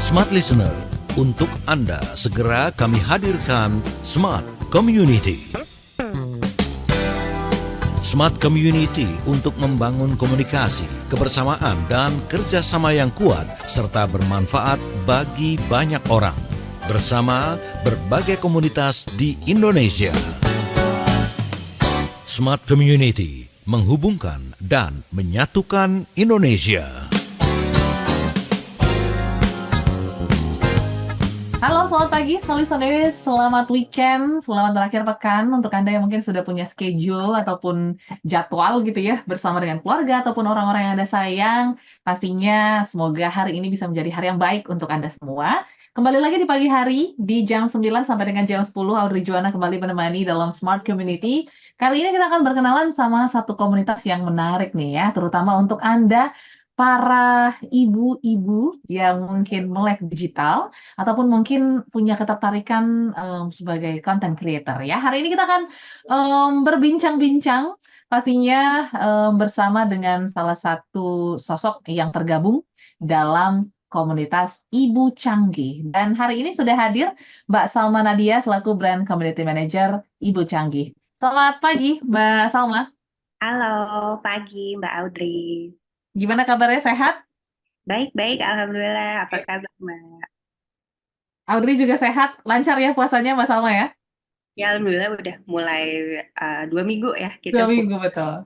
Smart Listener, untuk Anda segera kami hadirkan Smart Community. Smart Community untuk membangun komunikasi, kebersamaan, dan kerjasama yang kuat serta bermanfaat bagi banyak orang bersama berbagai komunitas di Indonesia. Smart Community menghubungkan dan menyatukan Indonesia. Halo, selamat pagi, listeners. Selamat weekend, selamat berakhir pekan untuk Anda yang mungkin sudah punya schedule ataupun jadwal gitu ya, bersama dengan keluarga ataupun orang-orang yang Anda sayang. Pastinya semoga hari ini bisa menjadi hari yang baik untuk Anda semua. Kembali lagi di pagi hari, di jam 9 sampai dengan jam 10, Audrey Juana kembali menemani dalam Smart Community. Kali ini kita akan berkenalan sama satu komunitas yang menarik nih ya, terutama untuk Anda, para ibu-ibu yang mungkin melek digital, ataupun mungkin punya ketertarikan, sebagai content creator ya. Hari ini kita akan, berbincang-bincang pastinya, bersama dengan salah satu sosok yang tergabung dalam komunitas Ibu Canggih. Dan hari ini sudah hadir Mbak Salma Nadia selaku Brand Community Manager Ibu Canggih. Selamat pagi, Mbak Salma. Halo, pagi Mbak Audrey. Gimana kabarnya, sehat? Baik-baik, Alhamdulillah. Apa kabar Mbak? Audrey juga sehat, lancar ya puasanya Mbak Salma ya? Ya, Alhamdulillah udah mulai 2 minggu ya 2 kita minggu, betul.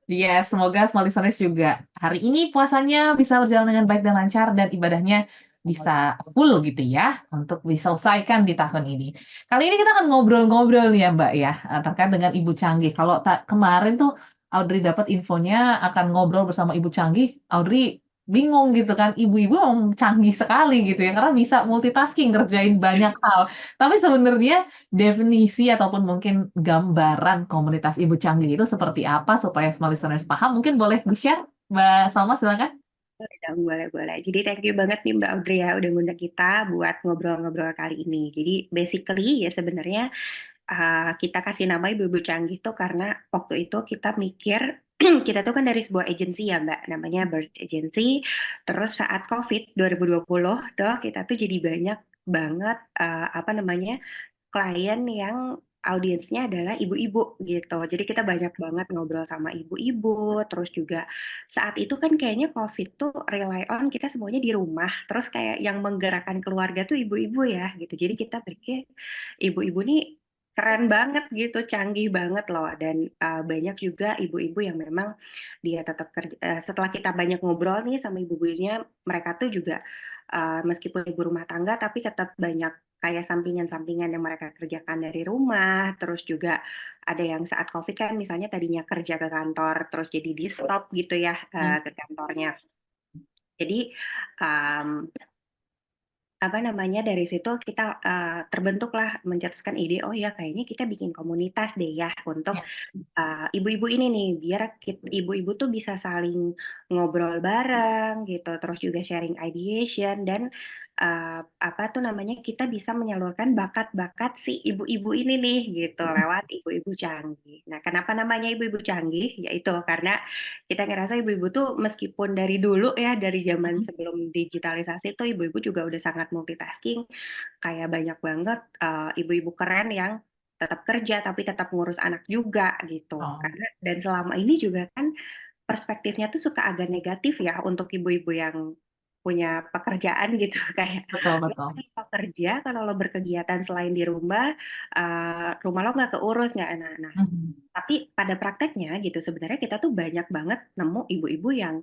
Iya, semoga semua listeners juga hari ini puasanya bisa berjalan dengan baik dan lancar dan ibadahnya bisa full gitu ya untuk diselesaikan di tahun ini. Kali ini kita akan ngobrol-ngobrol nih ya Mbak ya, terkait dengan Ibu Canggih. Kalau kemarin tuh Audrey dapat infonya akan ngobrol bersama Ibu Canggih, Audrey bingung gitu kan, ibu-ibu emang canggih sekali gitu ya, karena bisa multitasking ngerjain banyak hal. Tapi sebenarnya definisi ataupun mungkin gambaran komunitas Ibu Canggih itu seperti apa supaya semua listeners paham? Mungkin boleh di-share, Mbak Salma, silakan. boleh. Jadi thank you banget nih Mbak Audrey ya udah ngundang kita buat ngobrol-ngobrol kali ini. Jadi basically ya sebenarnya kita kasih nama Ibu-Ibu Canggih tuh karena waktu itu kita mikir kita tuh kan dari sebuah agensi ya Mbak, namanya Birth Agency. Terus saat COVID 2020 tuh kita tuh jadi banyak banget apa namanya klien yang audiensnya adalah ibu-ibu gitu. Jadi kita banyak banget ngobrol sama ibu-ibu, terus juga saat itu kan kayaknya COVID tuh rely on kita semuanya di rumah, terus kayak yang menggerakkan keluarga tuh ibu-ibu ya gitu. Jadi kita pikir ibu-ibu nih keren banget gitu, canggih banget loh. Dan banyak juga ibu-ibu yang memang dia tetap kerja, setelah kita banyak ngobrol nih sama ibu-ibunya, mereka tuh juga meskipun ibu rumah tangga tapi tetap banyak kayak sampingan-sampingan yang mereka kerjakan dari rumah, terus juga ada yang saat COVID kan misalnya tadinya kerja ke kantor, terus jadi di stop gitu ya ke kantornya. Jadi um, apa namanya dari situ kita terbentuklah mencetuskan ide, oh ya kayaknya kita bikin komunitas deh ya untuk Ya. ibu-ibu ini nih, biar ibu-ibu tuh bisa saling ngobrol bareng gitu, terus juga sharing ideation dan apa tuh namanya kita bisa menyalurkan bakat-bakat si ibu-ibu ini nih gitu lewat ibu-ibu canggih. Nah, kenapa namanya ibu-ibu canggih? Yaitu karena kita ngerasa ibu-ibu tuh meskipun dari dulu ya dari zaman sebelum digitalisasi tuh ibu-ibu juga udah sangat multitasking, kayak banyak banget ibu-ibu keren yang tetap kerja tapi tetap ngurus anak juga gitu. Oh, Karena dan selama ini juga kan perspektifnya tuh suka agak negatif ya untuk ibu-ibu yang punya pekerjaan gitu kayak betul lo betul. kalau kerja kalau lo berkegiatan selain di rumah rumah lo nggak keurus nggak nah Mhm. tapi pada prakteknya gitu sebenarnya kita tuh banyak banget nemu ibu-ibu yang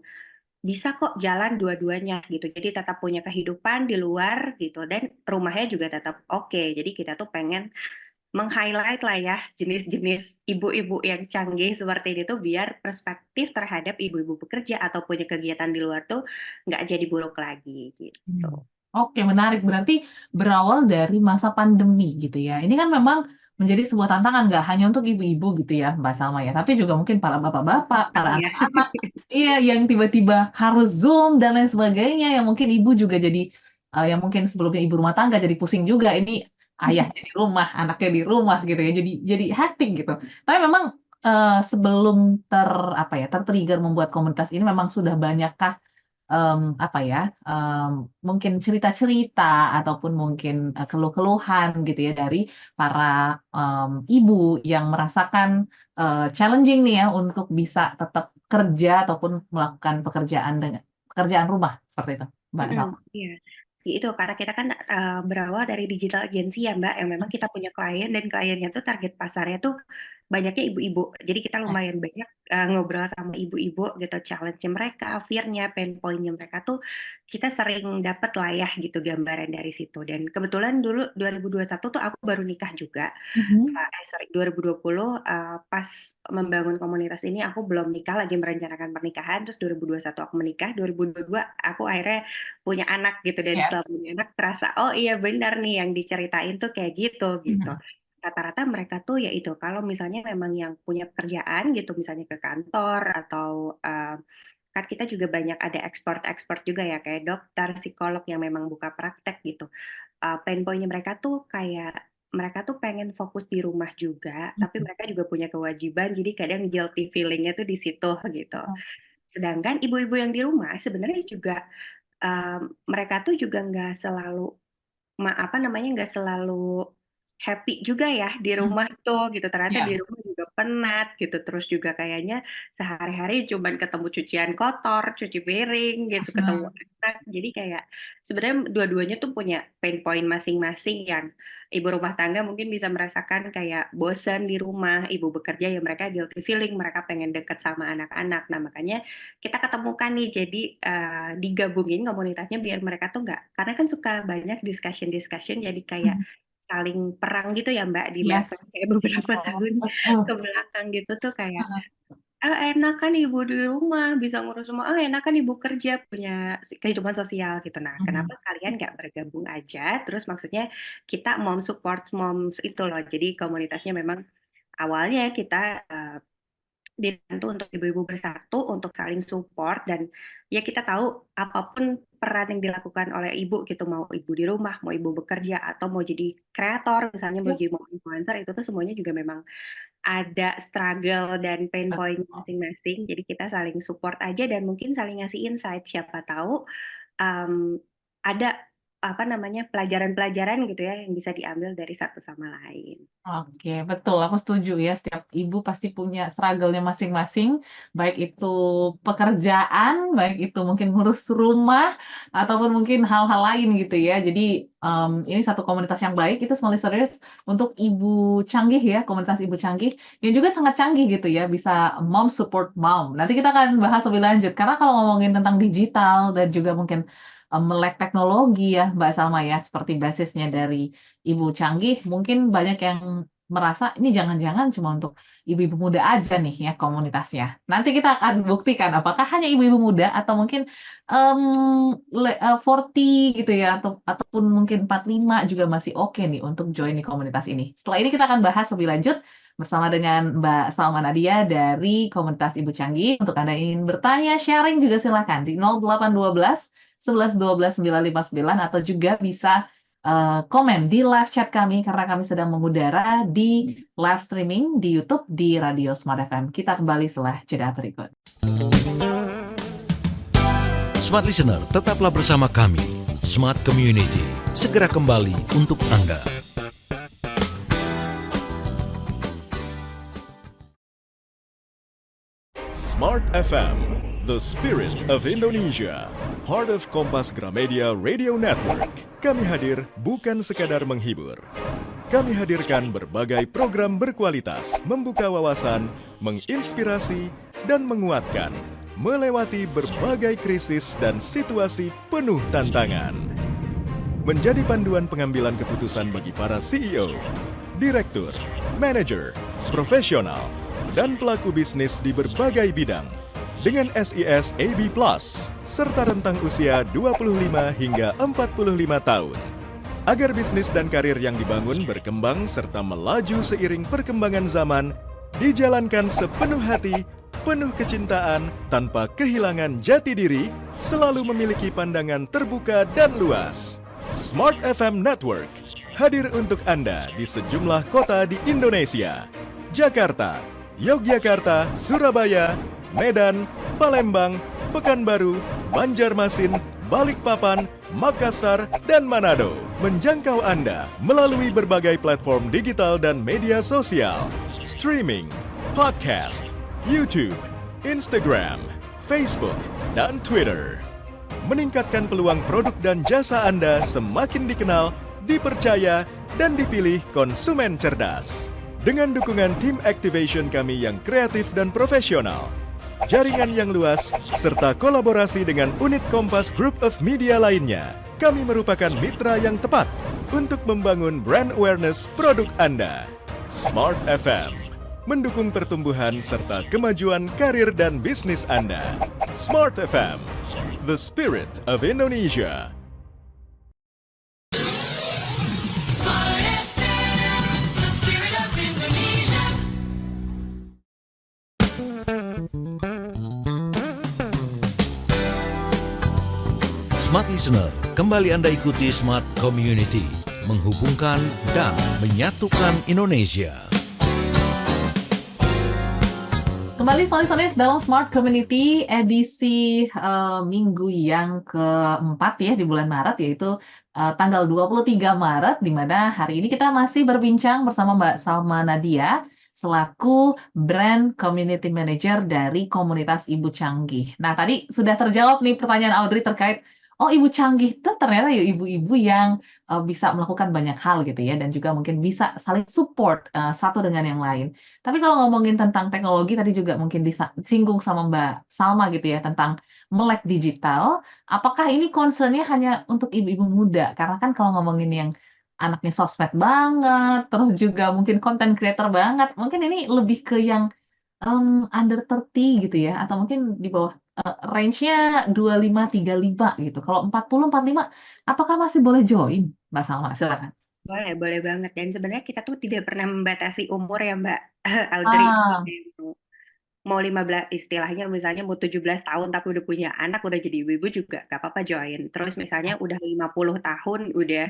bisa kok jalan dua-duanya gitu. Jadi tetap punya kehidupan di luar gitu dan rumahnya juga tetap oke. Jadi kita tuh pengen meng-highlight lah ya jenis-jenis ibu-ibu yang canggih seperti ini tuh biar perspektif terhadap ibu-ibu bekerja atau punya kegiatan di luar tuh nggak jadi buruk lagi gitu. Oke, menarik. Berarti berawal dari masa pandemi gitu ya. Ini kan memang menjadi sebuah tantangan nggak hanya untuk ibu-ibu gitu ya, Mbak Salma ya, tapi juga mungkin para bapak-bapak, para Iya. anak-anak, iya, yang tiba-tiba harus Zoom dan lain sebagainya, yang mungkin ibu juga jadi, yang mungkin sebelumnya ibu rumah tangga jadi pusing juga, ini ayahnya di rumah, anaknya di rumah gitu ya, jadi hektik gitu. Tapi memang sebelum ter-trigger membuat komunitas ini memang sudah banyakkah, mungkin cerita-cerita ataupun mungkin, keluh-keluhan gitu ya dari para, ibu yang merasakan, challenging nih ya untuk bisa tetap kerja ataupun melakukan pekerjaan rumah, seperti itu, Mbak Salma? Iya. Ya itu karena kita kan, berawal dari digital agency ya, Mbak, yang memang kita punya klien dan kliennya tuh target pasarnya tuh banyaknya ibu-ibu. Jadi kita lumayan banyak, ngobrol sama ibu-ibu gitu, challenge-nya mereka, fear-nya, pain point-nya mereka tuh kita sering dapet lah ya gitu gambaran dari situ. Dan kebetulan dulu 2021 tuh aku baru nikah juga. Mhm. 2020, pas membangun komunitas ini aku belum nikah, lagi merencanakan pernikahan, terus 2021 aku menikah, 2022 aku akhirnya punya anak gitu, dan setelah Yes. punya anak terasa, oh iya benar nih yang diceritain tuh kayak gitu, gitu. Mhm. Rata-rata mereka tuh ya itu, kalau misalnya memang yang punya pekerjaan gitu, misalnya ke kantor atau kan kita juga banyak ada ekspor-ekspor juga ya, kayak dokter, psikolog yang memang buka praktek gitu. Pain point-nya mereka tuh kayak mereka tuh pengen fokus di rumah juga, tapi Mhm. mereka juga punya kewajiban, jadi kadang guilty feeling-nya tuh di situ gitu. Oh, Sedangkan ibu-ibu yang di rumah sebenarnya juga, mereka tuh juga nggak selalu apa namanya, nggak selalu happy juga ya di mhm. rumah tuh gitu, ternyata Iya. di rumah juga penat gitu, terus juga kayaknya sehari-hari cuman ketemu cucian kotor, cuci piring gitu, ketemu Mhm. anak. Jadi kayak sebenarnya dua-duanya tuh punya pain point masing-masing, yang ibu rumah tangga mungkin bisa merasakan kayak bosan di rumah, ibu bekerja ya mereka guilty feeling, mereka pengen deket sama anak-anak. Nah, makanya kita ketemukan nih, jadi digabungin komunitasnya biar mereka tuh nggak, karena kan suka banyak discussion jadi kayak Mhm. saling perang gitu ya Mbak di Yes. medsos kayak beberapa Betul, tahun betul. ke belakang gitu tuh kayak, Heeh. "Ah, enak kan ibu di rumah bisa ngurus semua, ah, enak kan ibu kerja punya kehidupan sosial," gitu. Nah, Mhm. kenapa kalian nggak bergabung aja? Terus maksudnya kita mom support moms itu loh. Jadi komunitasnya memang awalnya kita, dibantu untuk ibu-ibu bersatu, untuk saling support, dan ya kita tahu apapun peran yang dilakukan oleh ibu gitu, mau ibu di rumah, mau ibu bekerja, atau mau jadi kreator, misalnya mau Yes. jadi mau influencer, itu tuh semuanya juga memang ada struggle dan pain point Betul. masing-masing. Jadi kita saling support aja dan mungkin saling ngasih insight. Siapa tahu um, ada apa namanya pelajaran-pelajaran gitu ya yang bisa diambil dari satu sama lain. Oke, betul, aku setuju ya, setiap ibu pasti punya struggle-nya masing-masing, baik itu pekerjaan, baik itu mungkin ngurus rumah, ataupun mungkin hal-hal lain gitu ya. Jadi, ini satu komunitas yang baik, itu Small Listeners untuk ibu canggih ya, komunitas ibu canggih, yang juga sangat canggih gitu ya, bisa mom support mom. Nanti kita akan bahas lebih lanjut, karena kalau ngomongin tentang digital dan juga mungkin, melek teknologi ya, Mbak Salma ya, seperti basisnya dari Ibu canggih, mungkin banyak yang merasa ini jangan-jangan cuma untuk ibu-ibu muda aja nih ya komunitasnya. Nanti kita akan buktikan apakah hanya ibu-ibu muda atau mungkin, 40 gitu ya ataupun mungkin 45 juga masih oke nih untuk join di komunitas ini. Setelah ini kita akan bahas lebih lanjut bersama dengan Mbak Salma Nadia dari komunitas Ibu Canggih. Untuk Anda yang ingin bertanya, sharing juga silakan di 0812 11 12 959 atau juga bisa komen di live chat kami karena kami sedang mengudara di live streaming di YouTube di Radio Smart FM. Kita kembali setelah jeda berikut. Smart Listener, tetaplah bersama kami. Smart Community, segera kembali untuk Anda. Smart FM, the spirit of Indonesia, part of Kompas Gramedia Radio Network. Kami hadir bukan sekadar menghibur. Kami hadirkan berbagai program berkualitas, membuka wawasan, menginspirasi, dan menguatkan, melewati berbagai krisis dan situasi penuh tantangan. Menjadi panduan pengambilan keputusan bagi para CEO, direktur, manajer, profesional, dan pelaku bisnis di berbagai bidang dengan SIS AB Plus serta rentang usia 25 hingga 45 tahun. Agar bisnis dan karir yang dibangun berkembang serta melaju seiring perkembangan zaman, dijalankan sepenuh hati, penuh kecintaan, tanpa kehilangan jati diri, selalu memiliki pandangan terbuka dan luas. Smart FM Network hadir untuk Anda di sejumlah kota di Indonesia, Jakarta, Yogyakarta, Surabaya, Medan, Palembang, Pekanbaru, Banjarmasin, Balikpapan, Makassar, dan Manado. Menjangkau Anda melalui berbagai platform digital dan media sosial, streaming, podcast, YouTube, Instagram, Facebook, dan Twitter. Meningkatkan peluang produk dan jasa Anda semakin dikenal, dipercaya, dan dipilih konsumen cerdas. Dengan dukungan tim activation kami yang kreatif dan profesional, jaringan yang luas, serta kolaborasi dengan unit Kompas Group of Media lainnya, kami merupakan mitra yang tepat untuk membangun brand awareness produk Anda. Smart FM, mendukung pertumbuhan serta kemajuan karir dan bisnis Anda. Smart FM, the spirit of Indonesia. Smart FM, the spirit of Indonesia. Smart Listener, kembali Anda ikuti Smart Community, menghubungkan dan menyatukan Indonesia. Kembali listeners dalam Smart Community edisi minggu yang keempat ya di bulan Maret, yaitu tanggal 23 Maret, di mana hari ini kita masih berbincang bersama Mbak Salma Nadia selaku Brand Community Manager dari komunitas Ibu Canggih. Nah, tadi sudah terjawab nih pertanyaan Audrey terkait, oh Ibu Canggih itu ternyata ya ibu-ibu yang bisa melakukan banyak hal gitu ya, dan juga mungkin bisa saling support satu dengan yang lain. Tapi kalau ngomongin tentang teknologi, tadi juga mungkin disinggung sama Mbak Salma gitu ya, tentang melek digital, apakah ini concern-nya hanya untuk ibu-ibu muda? Karena kan kalau ngomongin yang anaknya sosmed banget, terus juga mungkin content creator banget, mungkin ini lebih ke yang under 30 gitu ya, atau mungkin di bawah range-nya 25-35 gitu. Kalau 40-45, apakah masih boleh join, Mbak Salma? Silakan. Boleh banget. Dan sebenarnya kita tuh tidak pernah membatasi umur ya Mbak Audrey. Ah, Mau 15 istilahnya misalnya mau 17 tahun tapi udah punya anak, udah jadi ibu-ibu juga gak apa-apa join. Terus misalnya udah 50 tahun, udah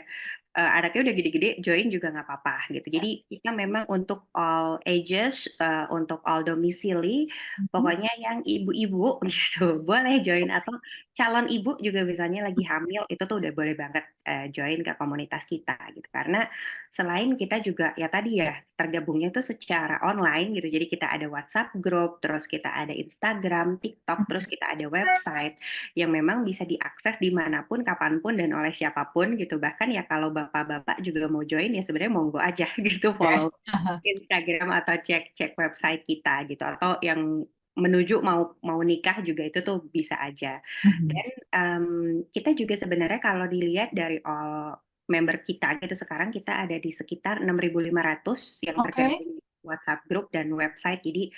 anaknya udah gede-gede, join juga nggak apa-apa gitu. Jadi kita memang untuk all ages, untuk all domisili, pokoknya yang ibu-ibu gitu boleh join, atau calon ibu juga misalnya lagi hamil, itu tuh udah boleh banget join ke komunitas kita gitu. Karena selain kita juga ya tadi ya tergabungnya tuh secara online gitu. Jadi kita ada WhatsApp group, terus kita ada Instagram, TikTok, terus kita ada website yang memang bisa diakses dimanapun, kapanpun, dan oleh siapapun gitu. Bahkan ya kalau bapak-bapak juga mau join ya sebenarnya monggo aja gitu, follow Instagram atau cek website kita gitu. Atau yang menuju mau nikah juga itu tuh bisa aja. Dan kita juga sebenarnya kalau dilihat dari all member kita gitu, sekarang kita ada di sekitar 6.500 yang Oke. tergabung di WhatsApp group dan website. Jadi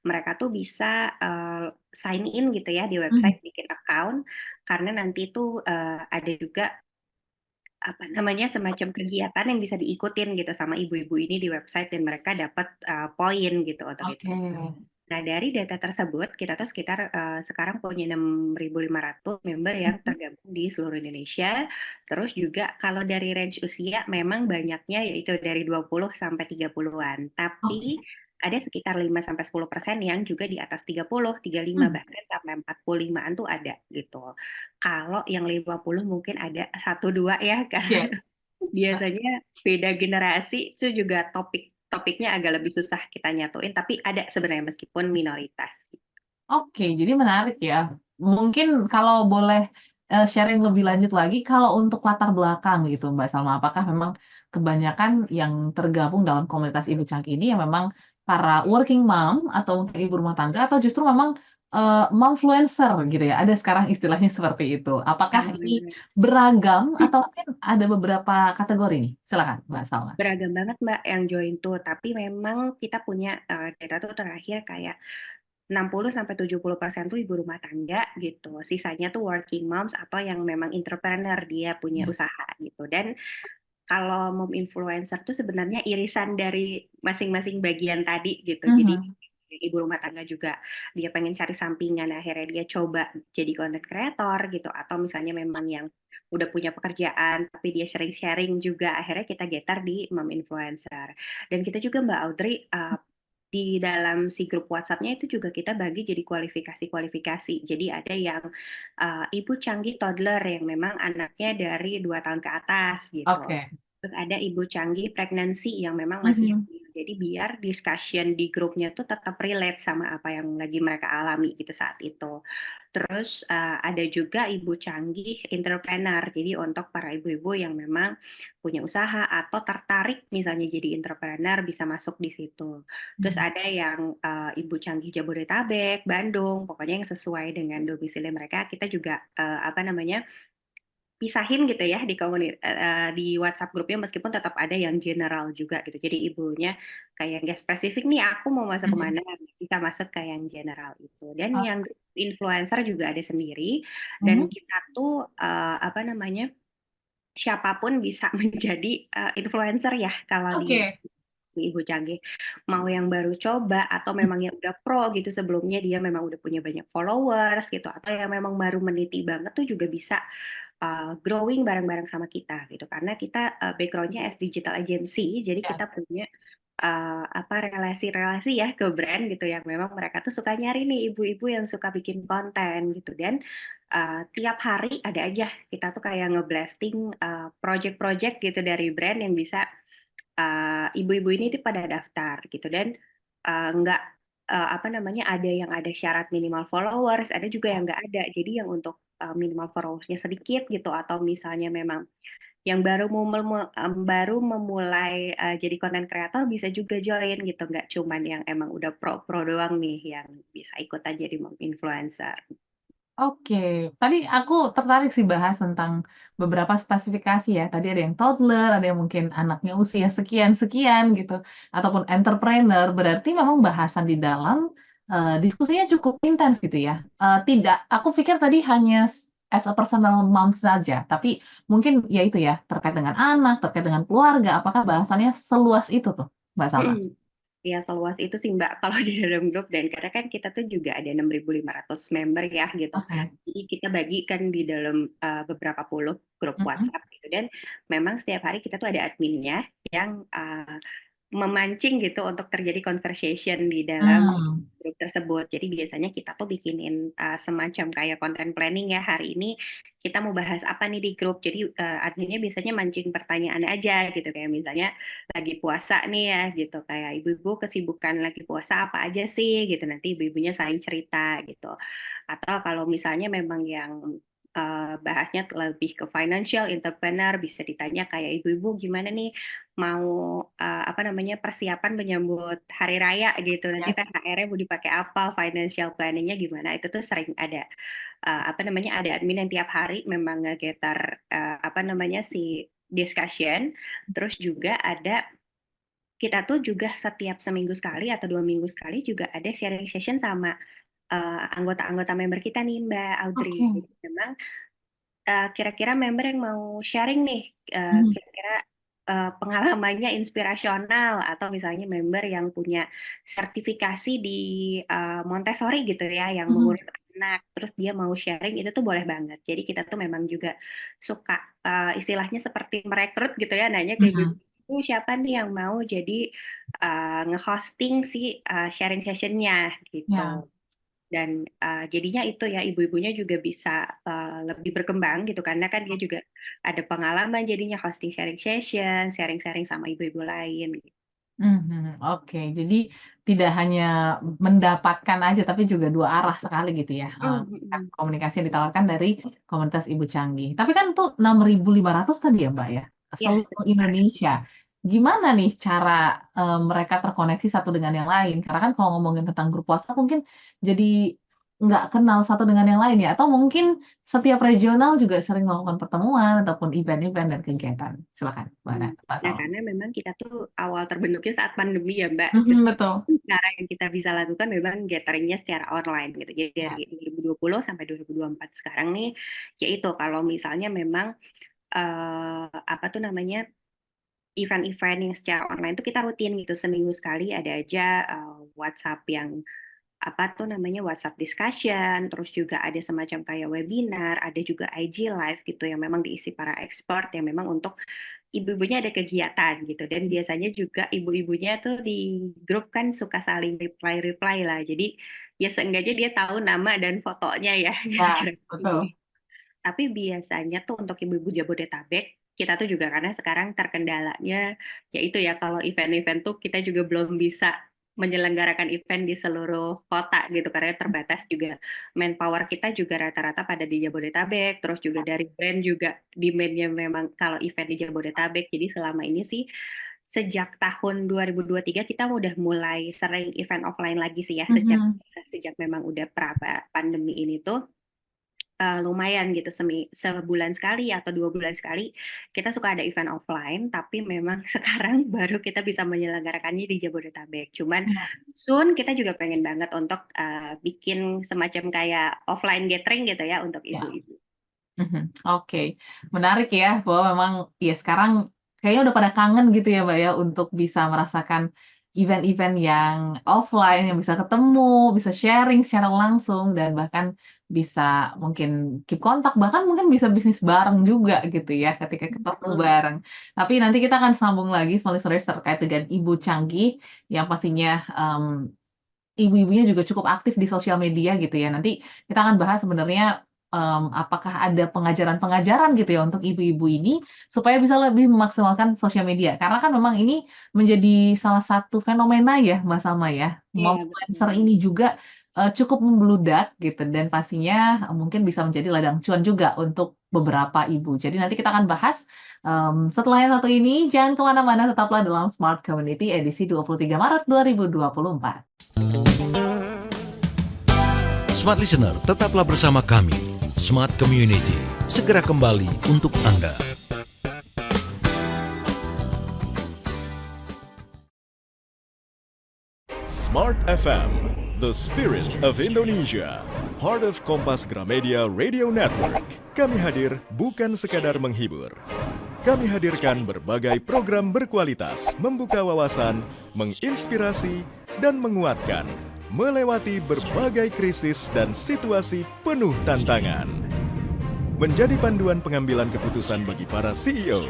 mereka tuh bisa sign in gitu ya di website, bikin account, karena nanti tuh ada juga apa namanya semacam kegiatan yang bisa diikutin gitu sama ibu-ibu ini di website, dan mereka dapat poin gitu untuk itu. Oke. Nah, dari data tersebut kita tuh sekitar sekarang punya 6.500 member yang tergabung di seluruh Indonesia. Terus juga kalau dari range usia memang banyaknya yaitu dari 20 sampai 30-an. Tapi ada sekitar 5-10% yang juga di atas 30, 35, bahkan sampai 45-an tuh ada gitu. Kalau yang 50 mungkin ada 1-2 ya, karena biasanya beda generasi, itu juga topiknya agak lebih susah kita nyatuin, tapi ada sebenarnya meskipun minoritas. Oke, jadi menarik ya. Mungkin kalau boleh sharing lebih lanjut lagi, kalau untuk latar belakang gitu Mbak Salma, apakah memang kebanyakan yang tergabung dalam komunitas Ibu Canggih ini yang memang para working mom atau mungkin ibu rumah tangga, atau justru memang momfluencer gitu ya? Ada sekarang istilahnya seperti itu. Apakah ini beragam atau mungkin ada beberapa kategori nih? Silakan Mbak Salma. Beragam banget Mbak yang join tuh, tapi memang kita punya data tuh terakhir kayak 60-70% tuh ibu rumah tangga gitu. Sisanya tuh working moms atau yang memang entrepreneur, dia punya usaha gitu. Dan kalau mom influencer tuh sebenarnya irisan dari masing-masing bagian tadi gitu. Jadi ibu rumah tangga juga dia pengen cari sampingan, akhirnya dia coba jadi content creator gitu, atau misalnya memang yang udah punya pekerjaan tapi dia sering sharing juga, akhirnya kita getar di mom influencer. Dan kita juga Mbak Audrey di dalam si grup WhatsApp-nya itu juga kita bagi jadi kualifikasi-kualifikasi. Jadi ada yang ibu canggih toddler yang memang anaknya dari 2 tahun ke atas gitu. Oke. Terus ada ibu canggih pregnancy yang memang masih Mhm. hamil. Jadi biar discussion di grupnya tuh tetap relate sama apa yang lagi mereka alami gitu saat itu. Terus ada juga ibu canggih entrepreneur. Jadi untuk para ibu-ibu yang memang punya usaha atau tertarik misalnya jadi entrepreneur bisa masuk di situ. Terus Mhm. ada yang ibu canggih Jabodetabek, Bandung, pokoknya yang sesuai dengan domisili mereka. Kita juga apa namanya pisahin gitu ya di WhatsApp grupnya meskipun tetap ada yang general juga gitu. Jadi ibunya kayak nggak spesifik nih aku mau masuk Mhm. kemana bisa masuk ke yang general itu. Dan Oh, yang influencer juga ada sendiri dan mhm. kita tuh apa namanya siapapun bisa menjadi influencer ya kalau di Oke. si Ibu Canggih. Mau yang baru coba atau memang yang udah pro gitu sebelumnya dia memang udah punya banyak followers gitu atau yang memang baru meniti banget tuh juga bisa growing bareng-bareng sama kita gitu. Karena kita background-nya as digital agency, jadi kita Yes. punya apa relasi-relasi ya ke brand gitu yang memang mereka tuh suka nyari nih ibu-ibu yang suka bikin konten gitu dan tiap hari ada aja kita tuh kayak ngeblasting project-project gitu dari brand yang bisa ibu-ibu ini tuh pada daftar gitu dan nggak apa namanya ada yang ada syarat minimal followers, ada juga yang nggak ada. Jadi yang untuk minimal followersnya sedikit gitu atau misalnya memang yang baru memulai jadi konten kreator bisa juga join gitu, nggak cuman yang emang udah pro-pro doang nih yang bisa ikutan jadi influencer. Oke, tadi aku tertarik sih bahas tentang beberapa spesifikasi ya. Tadi ada yang toddler, ada yang mungkin anaknya usia sekian-sekian gitu, ataupun entrepreneur. Berarti memang bahasan di dalam diskusinya cukup intens gitu ya. Tidak, aku pikir tadi hanya as a personal mom saja, tapi mungkin ya itu ya terkait dengan anak, terkait dengan keluarga. Apakah bahasannya seluas itu tuh, Mbak Salma? Mhm. Ya seluas itu sih Mbak, kalau di dalam grup dan karena kan kita tuh juga ada 6.500 member ya gitu. Oke. Jadi kita bagikan di dalam beberapa puluh grup Mhm. WhatsApp gitu dan memang setiap hari kita tuh ada adminnya yang memancing gitu untuk terjadi conversation di dalam Hmm. grup tersebut. Jadi biasanya kita tuh bikinin semacam kayak content planning ya hari ini kita mau bahas apa nih di grup. Jadi adminnya biasanya mancing pertanyaan aja gitu kayak misalnya lagi puasa nih ya gitu kayak ibu-ibu kesibukan lagi puasa apa aja sih gitu nanti ibu-ibunya saling cerita gitu. Atau kalau misalnya memang yang bahasnya lebih ke financial entrepreneur bisa ditanya kayak ibu-ibu gimana nih mau apa namanya persiapan menyambut hari raya gitu nanti Yes. THR-nya mau dipakai apa financial planning-nya gimana itu tuh sering ada apa namanya ada admin yang tiap hari memang ngegetar apa namanya si discussion terus juga ada kita tuh juga setiap seminggu sekali atau 2 minggu sekali juga ada sharing session sama anggota-anggota member kita nih Mbak Audrey. Oke. Jadi memang kira-kira member yang mau sharing nih, Mhm. kira-kira pengalamannya inspirasional atau misalnya member yang punya sertifikasi di Montessori gitu ya, yang Mhm. mengurus anak, terus dia mau sharing itu tuh boleh banget. Jadi kita tuh memang juga suka istilahnya seperti merekrut gitu ya, nanya ke Mhm. ibu-ibu siapa nih yang mau jadi nge-hosting si sharing session-nya Ya. gitu. Dan jadinya itu ya ibu-ibunya juga bisa lebih berkembang gitu karena kan dia juga ada pengalaman jadinya hosting sharing session, sharing-sharing sama ibu-ibu lain gitu. Mhm, oke. Jadi tidak hanya mendapatkan aja, tapi juga dua arah sekali gitu ya, Mhm mhm. komunikasi yang ditawarkan dari komunitas Ibu Canggih. Tapi kan tuh 6.500 tadi ya, Mbak, ya? Iya Seluruh benar. Indonesia. Gimana nih cara, mereka terkoneksi satu dengan yang lain? Karena kan kalau ngomongin tentang grup WhatsApp mungkin jadi nggak kenal satu dengan yang lain ya? Atau mungkin setiap regional juga sering melakukan pertemuan ataupun event-event dan kegiatan? Silakan, Mbak Nah, Salma. karena memang kita tuh awal terbentuknya saat pandemi ya, Mbak. Terus Mhm, betul. cara yang kita bisa lakukan memang gatheringnya secara online gitu. Jadi dari Ya. 2020 sampai 2024 sekarang nih, yaitu kalau misalnya memang apa tuh namanya event-event yang secara online tuh kita rutin gitu seminggu sekali ada aja WhatsApp yang apa tuh namanya WhatsApp discussion, terus juga ada semacam kayak webinar, ada juga IG live gitu yang memang diisi para expert yang memang untuk ibu-ibunya ada kegiatan gitu, dan biasanya juga ibu-ibunya tuh di grup kan suka saling reply-reply lah. Jadi ya seenggaknya dia tahu nama dan fotonya ya, Ya, kira-kira gitu. betul. Tapi biasanya tuh untuk ibu-ibu Jabodetabek, kita tuh juga karena sekarang terkendalanya, yaitu ya kalau event-event tuh kita juga belum bisa menyelenggarakan event di seluruh kota gitu, karena terbatas juga manpower kita juga rata-rata pada di Jabodetabek, terus juga dari brand juga demand-nya memang kalau event di Jabodetabek. Jadi selama ini sih sejak tahun 2023 kita udah mulai sering event offline lagi sih ya, sejak Mhm. sejak memang udah pandemi ini tuh lumayan gitu sebulan sekali atau 2 bulan sekali kita suka ada event offline, tapi memang sekarang baru kita bisa menyelenggarakannya di Jabodetabek. Cuman Ya. soon kita juga pengen banget untuk bikin semacam kayak offline gathering gitu ya untuk Ya. ibu-ibu. Oke, menarik ya bahwa memang ya sekarang kayaknya udah pada kangen gitu ya Mbak ya untuk bisa merasakan event-event yang offline, yang bisa ketemu, bisa sharing secara langsung dan bahkan bisa mungkin keep kontak, bahkan mungkin bisa bisnis bareng juga gitu ya ketika ketemu Betul. bareng. Tapi nanti kita akan sambung lagi sama listeners terkait dengan Ibu Canggih yang pastinya, ibu-ibunya juga cukup aktif di sosial media gitu ya. Nanti kita akan bahas sebenarnya, apakah ada pengajaran-pengajaran gitu ya untuk ibu-ibu ini supaya bisa lebih memaksimalkan sosial media. Karena kan memang ini menjadi salah satu fenomena ya, Mbak Salma ya. Iya, Influencer betul. ini juga, cukup membludak gitu dan pastinya, mungkin bisa menjadi ladang cuan juga untuk beberapa ibu. Jadi nanti kita akan bahas, setelah yang satu ini. Jangan kemana-mana, tetaplah dalam Smart Community edisi 23 Maret 2024. Smart Listener, tetaplah bersama kami. Smart Community, segera kembali untuk Anda. Smart FM, the spirit of Indonesia. Part of Kompas Gramedia Radio Network. Kami hadir bukan sekadar menghibur. Kami hadirkan berbagai program berkualitas, membuka wawasan, menginspirasi, dan menguatkan, melewati berbagai krisis dan situasi penuh tantangan. Menjadi panduan pengambilan keputusan bagi para CEO,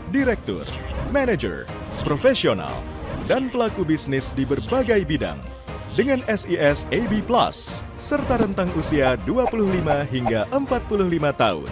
direktur, manajer, profesional, dan pelaku bisnis di berbagai bidang dengan SIS AB Plus serta rentang usia 25 hingga 45 tahun.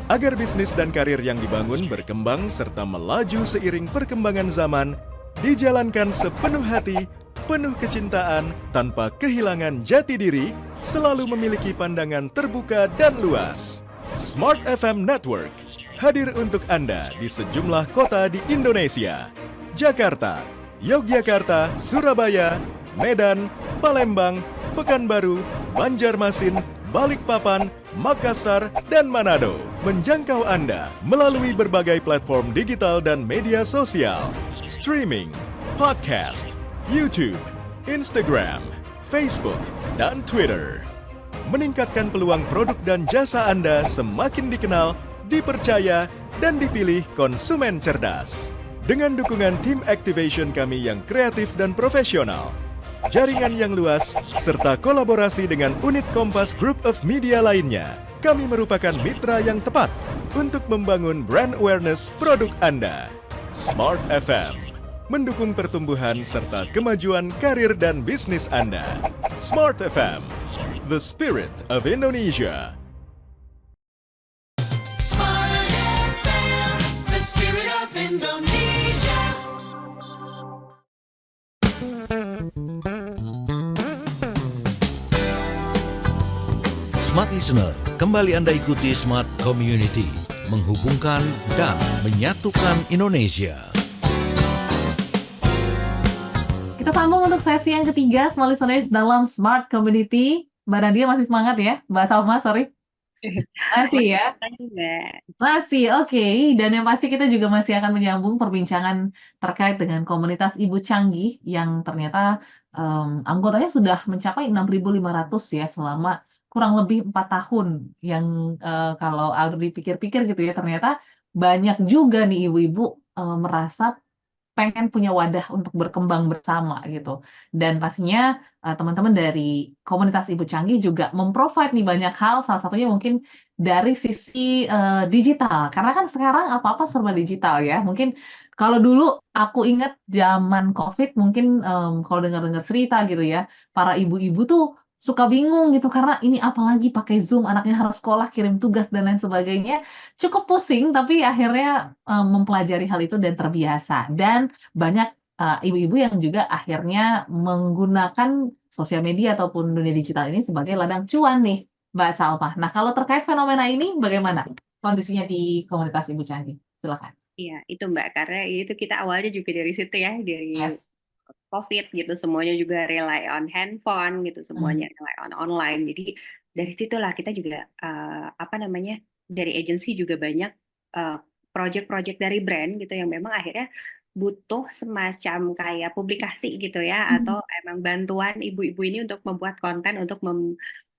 Agar bisnis dan karir yang dibangun berkembang serta melaju seiring perkembangan zaman, dijalankan sepenuh hati, penuh kecintaan, tanpa kehilangan jati diri, selalu memiliki pandangan terbuka dan luas. Smart FM Network hadir untuk Anda di sejumlah kota di Indonesia. Jakarta, Yogyakarta, Surabaya, Medan, Palembang, Pekanbaru, Banjarmasin, Balikpapan, Makassar, dan Manado. Menjangkau Anda melalui berbagai platform digital dan media sosial, streaming, podcast, YouTube, Instagram, Facebook, dan Twitter. Meningkatkan peluang produk dan jasa Anda semakin dikenal, dipercaya, dan dipilih konsumen cerdas. Dengan dukungan tim activation kami yang kreatif dan profesional, jaringan yang luas, serta kolaborasi dengan unit Kompas Group of Media lainnya, kami merupakan mitra yang tepat untuk membangun brand awareness produk Anda. Smart FM mendukung pertumbuhan serta kemajuan karir dan bisnis Anda. Smart FM, the spirit of Indonesia. Smart FM, the spirit of Indonesia. Smart Listener, kembali Anda ikuti Smart Community, menghubungkan dan menyatukan Indonesia. Kita sambung untuk sesi yang ketiga, Smart Listeners dalam Smart Community. Mbak Nadia masih semangat ya? Mbak Salma, sorry. Masih ya? Makasih, Mbak. Masih, oke. Dan yang pasti kita juga masih akan menyambung perbincangan terkait dengan komunitas Ibu Canggih yang ternyata anggotanya sudah mencapai 6.500 ya selama kurang lebih 4 tahun. Yang kalau dipikir-pikir gitu ya, ternyata banyak juga nih ibu-ibu merasa pengen punya wadah untuk berkembang bersama gitu. Dan pastinya teman-teman dari komunitas Ibu Canggih juga memprovide nih banyak hal, salah satunya mungkin dari sisi digital. Karena kan sekarang apa-apa serba digital ya. Mungkin kalau dulu aku ingat zaman COVID mungkin kalau dengar-dengar cerita gitu ya, para ibu-ibu tuh suka bingung gitu karena ini apalagi pakai Zoom, anaknya harus sekolah, kirim tugas dan lain sebagainya. Cukup pusing, tapi akhirnya mempelajari hal itu dan terbiasa. Dan banyak ibu-ibu yang juga akhirnya menggunakan sosial media ataupun dunia digital ini sebagai ladang cuan nih, Mbak Salma. Nah, kalau terkait fenomena ini bagaimana kondisinya di komunitas Ibu Canggih? Silakan. Iya, itu Mbak, karena itu kita awalnya juga dari situ ya, dari Yes. COVID gitu, semuanya juga rely on handphone gitu, Hmm. semuanya rely on online. Jadi dari situlah kita juga apa namanya, dari agensi juga banyak eh, project-project dari brand gitu yang memang akhirnya butuh semacam kayak publikasi gitu ya, Hmm. atau emang bantuan ibu-ibu ini untuk membuat konten untuk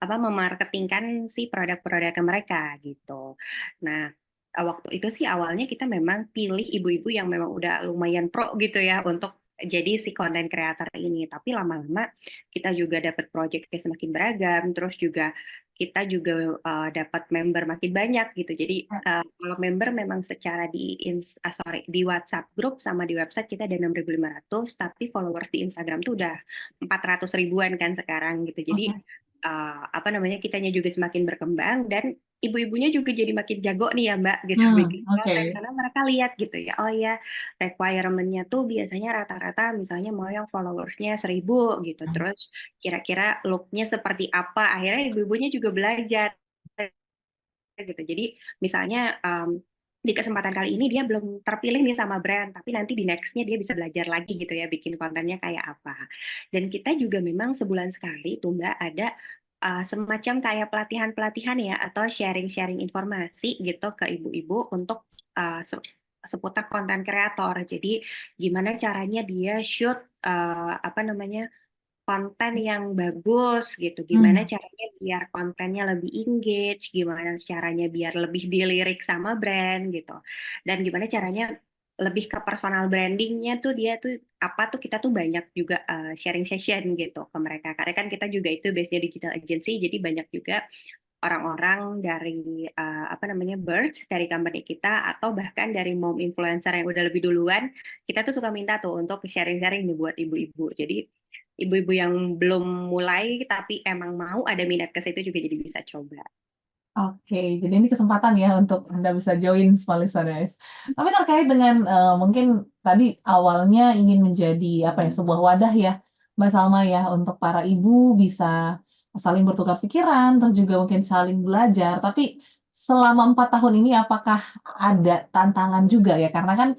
memarketingkan si produk-produk mereka gitu. Nah, waktu itu sih awalnya kita memang pilih ibu-ibu yang memang udah lumayan pro gitu ya untuk jadi si konten kreator ini. Tapi lama-lama kita juga dapat project yang semakin beragam, terus juga kita juga dapat member makin banyak gitu. Jadi kalau member memang secara di WhatsApp grup sama di website kita ada 6.500, tapi followers di Instagram tuh udah 400 ribuan kan sekarang gitu. Jadi Oke. apa namanya, kitanya juga semakin berkembang dan ibu-ibunya juga jadi makin jago nih ya Mbak gitu bikin konten Oke. karena mereka lihat gitu ya, oh ya requirement-nya tuh biasanya rata-rata misalnya mau yang followersnya 1.000 gitu, Hmm. terus kira-kira look-nya seperti apa, akhirnya ibu-ibunya juga belajar gitu. Jadi misalnya di kesempatan kali ini dia belum terpilih nih sama brand, tapi nanti di next-nya dia bisa belajar lagi gitu ya bikin kontennya kayak apa. Dan kita juga memang sebulan sekali tuh Mbak ada semacam kayak pelatihan-pelatihan ya atau sharing-sharing informasi gitu ke ibu-ibu untuk seputar konten kreator. Jadi gimana caranya dia shoot apa namanya konten yang bagus gitu. Gimana Hmm. caranya biar kontennya lebih engage, gimana caranya biar lebih dilirik sama brand gitu. Dan gimana caranya lebih ke personal brandingnya tuh dia tuh apa tuh kita tuh banyak juga sharing session gitu ke mereka. Karena kan kita juga itu base-nya digital agency, jadi banyak juga orang-orang dari apa namanya birds dari company kita atau bahkan dari mom influencer yang udah lebih duluan kita tuh suka minta tuh untuk sharing-sharing nih buat ibu-ibu. Jadi ibu-ibu yang belum mulai tapi emang mau ada minat ke situ juga jadi bisa coba. Oke, jadi ini kesempatan ya untuk Anda bisa join Small Listeners. Tapi terkait dengan mungkin tadi awalnya ingin menjadi apa ya sebuah wadah ya, Mbak Salma ya untuk para ibu bisa saling bertukar pikiran, terus juga mungkin saling belajar. Tapi selama 4 tahun ini apakah ada tantangan juga ya? Karena kan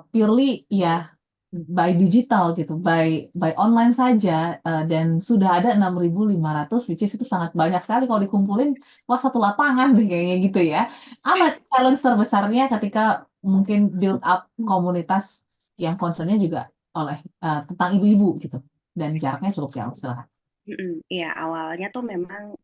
purely ya by digital gitu, by online saja dan sudah ada 6.500, which is itu sangat banyak sekali kalau dikumpulin. Wah, satu lapangan deh kayaknya gitu ya. Apa challenge terbesarnya ketika mungkin build up komunitas yang concern-nya juga oleh tentang ibu-ibu gitu, dan jaraknya cukup jauh? Silakan. Iya, awalnya tuh memang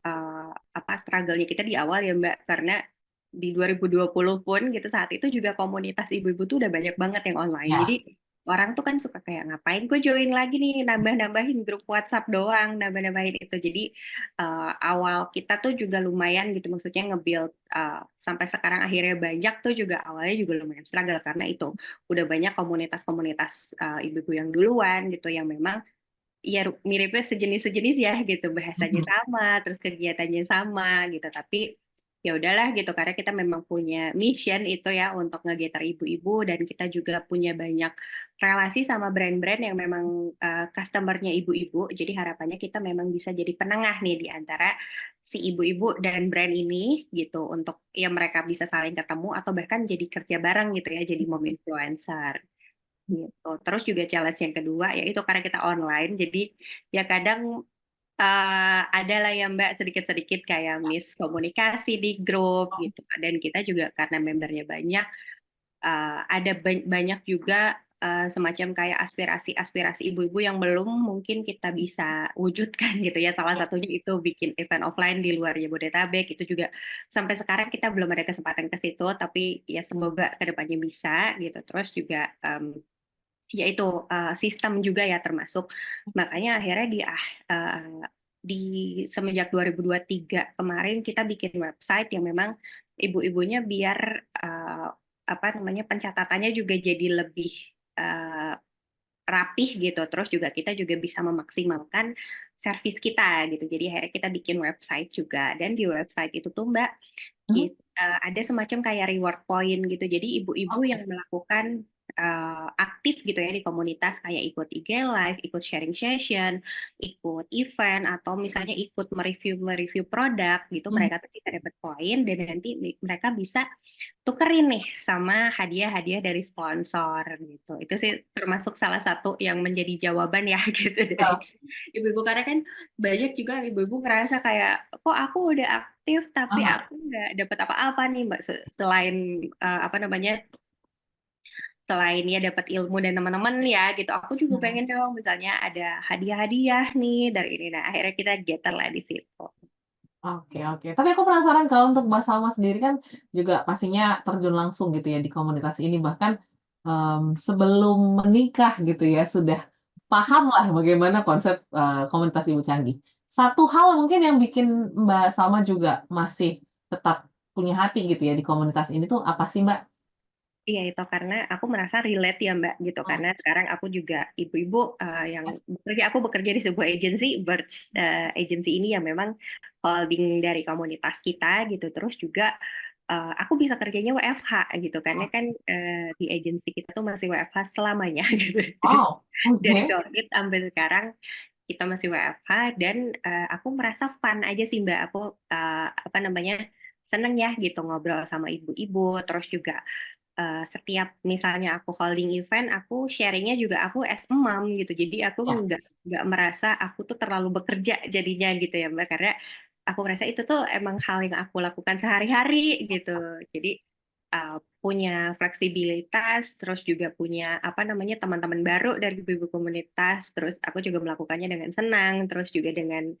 apa struggle-nya kita di awal ya Mbak, karena di 2020 pun gitu saat itu juga komunitas ibu-ibu tuh udah banyak banget yang online. Jadi Ya. orang tuh kan suka kayak ngapain gue join lagi nih, nambah-nambahin grup WhatsApp doang, nambah-nambahin itu. Jadi awal kita tuh juga lumayan gitu, maksudnya nge-build sampai sekarang akhirnya banyak tuh juga awalnya juga lumayan struggle karena itu udah banyak komunitas-komunitas ibu-ibu yang duluan gitu yang memang ya miripnya sejenis-sejenis ya gitu bahasanya Mhm. sama terus kegiatannya sama gitu tapi ya udahlah gitu karena kita memang punya mission itu ya untuk ngegator ibu-ibu dan kita juga punya banyak relasi sama brand-brand yang memang customernya ibu-ibu jadi harapannya kita memang bisa jadi penengah nih di antara si ibu-ibu dan brand ini gitu untuk ya mereka bisa saling ketemu atau bahkan jadi kerja bareng gitu ya jadi mom influencer gitu. Terus juga challenge yang kedua yaitu karena kita online, jadi ya kadang ada lah ya Mbak sedikit-sedikit kayak miskomunikasi di grup gitu. Dan kita juga karena membernya banyak, ada banyak juga semacam kayak aspirasi-aspirasi ibu-ibu yang belum mungkin kita bisa wujudkan gitu ya. Salah satunya itu bikin event offline di luar Jabodetabek itu juga sampai sekarang kita belum ada kesempatan ke situ, tapi ya semoga kedepannya bisa gitu. Terus juga yaitu sistem juga ya termasuk. Makanya akhirnya di semenjak 2023 kemarin kita bikin website yang memang ibu-ibunya biar pencatatannya juga jadi lebih eh, rapih gitu. Terus juga kita juga bisa memaksimalkan servis kita gitu. Jadi akhirnya kita bikin website juga, dan di website itu tuh Mbak Hmm? ada semacam kayak reward point gitu. Jadi ibu-ibu Oke. yang melakukan aktif gitu ya di komunitas, kayak ikut IG live, ikut sharing session, ikut event, atau misalnya ikut mereview produk gitu, Hmm. mereka tuh bisa dapat poin, dan nanti mereka bisa tukerin nih sama hadiah-hadiah dari sponsor gitu. Itu sih termasuk salah satu yang menjadi jawaban ya gitu dari ibu-ibu, karena kan banyak juga ibu-ibu ngerasa kayak, kok aku udah aktif tapi Aha. aku nggak dapat apa-apa nih Mbak, selain selain ya dapat ilmu dan teman-teman ya gitu. Aku juga Hmm. pengen dong misalnya ada hadiah-hadiah nih dari ini. Nah, akhirnya kita getter lah di situ. Oke, oke. Tapi aku penasaran kalau untuk Mbak Salma sendiri kan juga pastinya terjun langsung gitu ya di komunitas ini, bahkan, sebelum menikah gitu ya, sudah paham lah bagaimana konsep, komunitas Ibu Canggih. Satu hal mungkin yang bikin Mbak Salma juga masih tetap punya hati gitu ya di komunitas ini tuh apa sih, Mbak? Iya, itu karena aku merasa relate ya Mbak gitu, Oh, karena sekarang aku juga ibu-ibu yang yes. aku bekerja di sebuah agency, Birds agency ini yang memang holding dari komunitas kita gitu. Terus juga aku bisa kerjanya WFH gitu, karena Oh, kan di agency kita tuh masih WFH selamanya gitu. wow, Dari oke. COVID sampai sekarang kita masih WFH, dan aku merasa fun aja sih Mbak. Aku seneng ya gitu ngobrol sama ibu-ibu, terus juga setiap misalnya aku holding event, aku sharingnya juga aku as a mom gitu. Jadi aku Ya. nggak merasa aku tuh terlalu bekerja jadinya gitu ya Mbak, karena aku merasa itu tuh emang hal yang aku lakukan sehari-hari gitu. Jadi punya fleksibilitas, terus juga punya teman-teman baru dari ibu-ibu komunitas, terus aku juga melakukannya dengan senang, terus juga dengan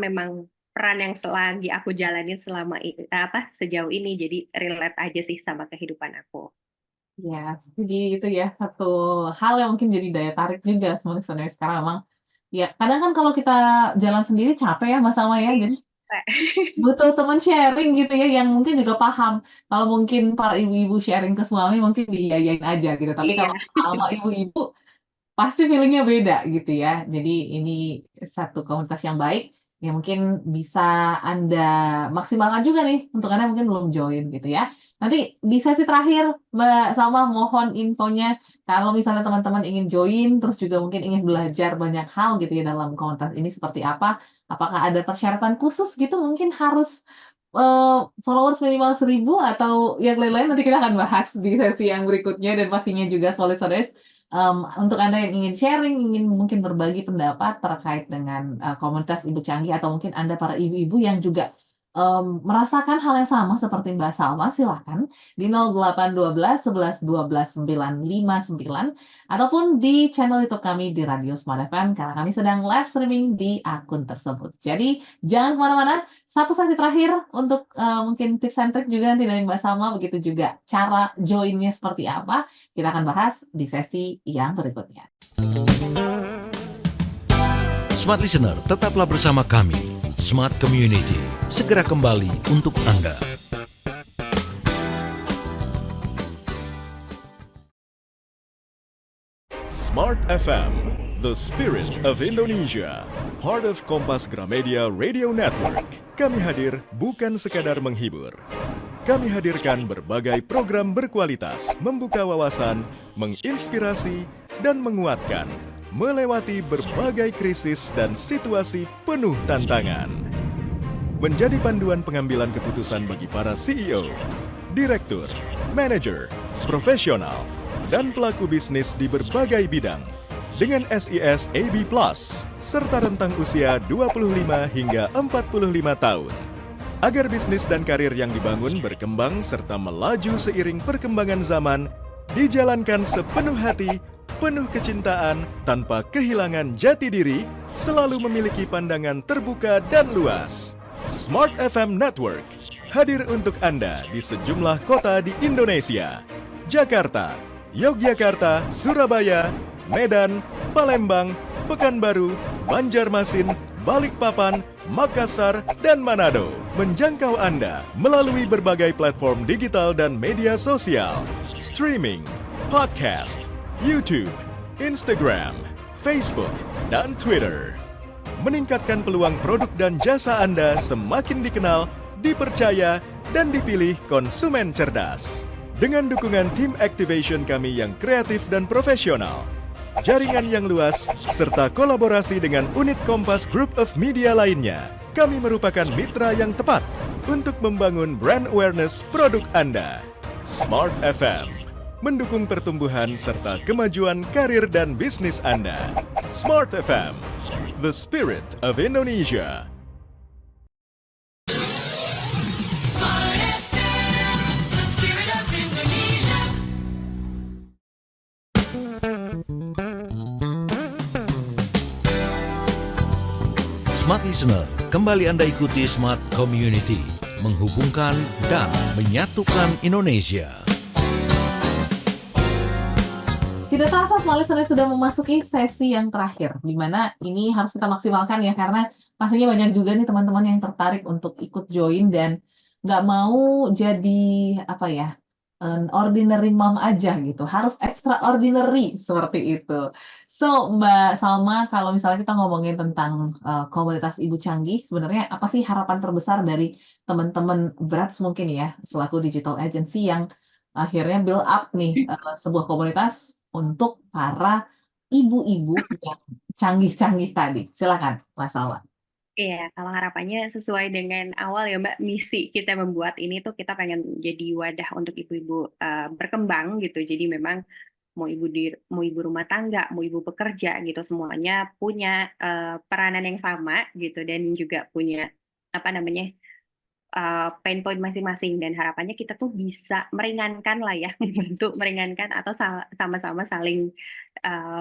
memang peran yang selagi aku jalanin sejauh ini, jadi relate aja sih sama kehidupan aku. Iya, jadi itu ya satu hal yang mungkin jadi daya tarik juga sama listener sekarang memang, ya kadang kan kalau kita jalan sendiri capek ya Mas Salma ya, jadi butuh teman sharing gitu ya yang mungkin juga paham. Kalau mungkin para ibu-ibu sharing ke suami mungkin diiyain aja gitu, tapi Iya. kalau sama ibu-ibu pasti feeling-nya beda gitu ya. Jadi ini satu komunitas yang baik, yang mungkin bisa Anda maksimalkan juga nih untuk Anda mungkin belum join gitu ya. Nanti di sesi terakhir Mbak Salma mohon infonya kalau misalnya teman-teman ingin join, terus juga mungkin ingin belajar banyak hal gitu ya dalam komunitas ini seperti apa, apakah ada persyaratan khusus gitu mungkin harus, followers minimal 1.000 atau yang lain-lain nanti kita akan bahas di sesi yang berikutnya dan pastinya juga solid-solid. Untuk Anda yang ingin sharing, ingin mungkin berbagi pendapat terkait dengan, komunitas Ibu Canggih atau mungkin Anda para ibu-ibu yang juga, merasakan hal yang sama seperti Mbak Salma, silahkan di 0812 11 12 959 ataupun di channel YouTube kami di Radio Smart FM karena kami sedang live streaming di akun tersebut. Jadi jangan kemana-mana, satu sesi terakhir untuk, mungkin tips and trick juga nanti dari Mbak Salma, begitu juga cara join-nya seperti apa. Kita akan bahas di sesi yang berikutnya. Smart Listener, tetaplah bersama kami. Smart Community, segera kembali untuk Anda. Smart FM, the spirit of Indonesia. Part of Kompas Gramedia Radio Network. Kami hadir bukan sekadar menghibur. Kami hadirkan berbagai program berkualitas, membuka wawasan, menginspirasi, dan menguatkan, melewati berbagai krisis dan situasi penuh tantangan. Menjadi panduan pengambilan keputusan bagi para CEO, direktur, manajer, profesional, dan pelaku bisnis di berbagai bidang dengan SIS AB+, serta rentang usia 25 hingga 45 tahun. Agar bisnis dan karir yang dibangun berkembang serta melaju seiring perkembangan zaman, dijalankan sepenuh hati, penuh kecintaan, tanpa kehilangan jati diri, selalu memiliki pandangan terbuka dan luas. Smart FM Network hadir untuk Anda di sejumlah kota di Indonesia. Jakarta, Yogyakarta, Surabaya, Medan, Palembang, Pekanbaru, Banjarmasin, Balikpapan, Makassar, dan Manado. Menjangkau Anda melalui berbagai platform digital dan media sosial, streaming, podcast, YouTube, Instagram, Facebook, dan Twitter. Meningkatkan peluang produk dan jasa Anda semakin dikenal, dipercaya, dan dipilih konsumen cerdas. Dengan dukungan tim activation kami yang kreatif dan profesional, jaringan yang luas, serta kolaborasi dengan unit Kompas Group of Media lainnya, kami merupakan mitra yang tepat untuk membangun brand awareness produk Anda. Smart FM, mendukung pertumbuhan serta kemajuan karir dan bisnis Anda. Smart FM, the spirit of Indonesia. Smart FM, the spirit of Indonesia. Smart Listener, kembali Anda ikuti Smart Community, menghubungkan dan menyatukan Indonesia. Tidak terasa Smart Listener sudah memasuki sesi yang terakhir, di mana ini harus kita maksimalkan ya, karena pastinya banyak juga nih teman-teman yang tertarik untuk ikut join dan nggak mau jadi apa ya, an ordinary mom aja gitu, harus extraordinary seperti itu. So, Mbak Salma, kalau misalnya kita ngomongin tentang komunitas Ibu Canggih, sebenarnya apa sih harapan terbesar dari teman-teman Brats mungkin ya, selaku digital agency yang akhirnya build up nih sebuah komunitas untuk para ibu-ibu yang canggih-canggih tadi. Silakan, Mas Salma. Iya, kalau harapannya sesuai dengan awal ya Mbak, misi kita membuat ini tuh kita pengen jadi wadah untuk ibu-ibu berkembang gitu. Jadi memang mau ibu rumah tangga, mau ibu pekerja gitu, semuanya punya peranan yang sama gitu dan juga punya apa namanya pain point masing-masing dan harapannya kita tuh bisa meringankan lah ya, membantu meringankan atau sama-sama saling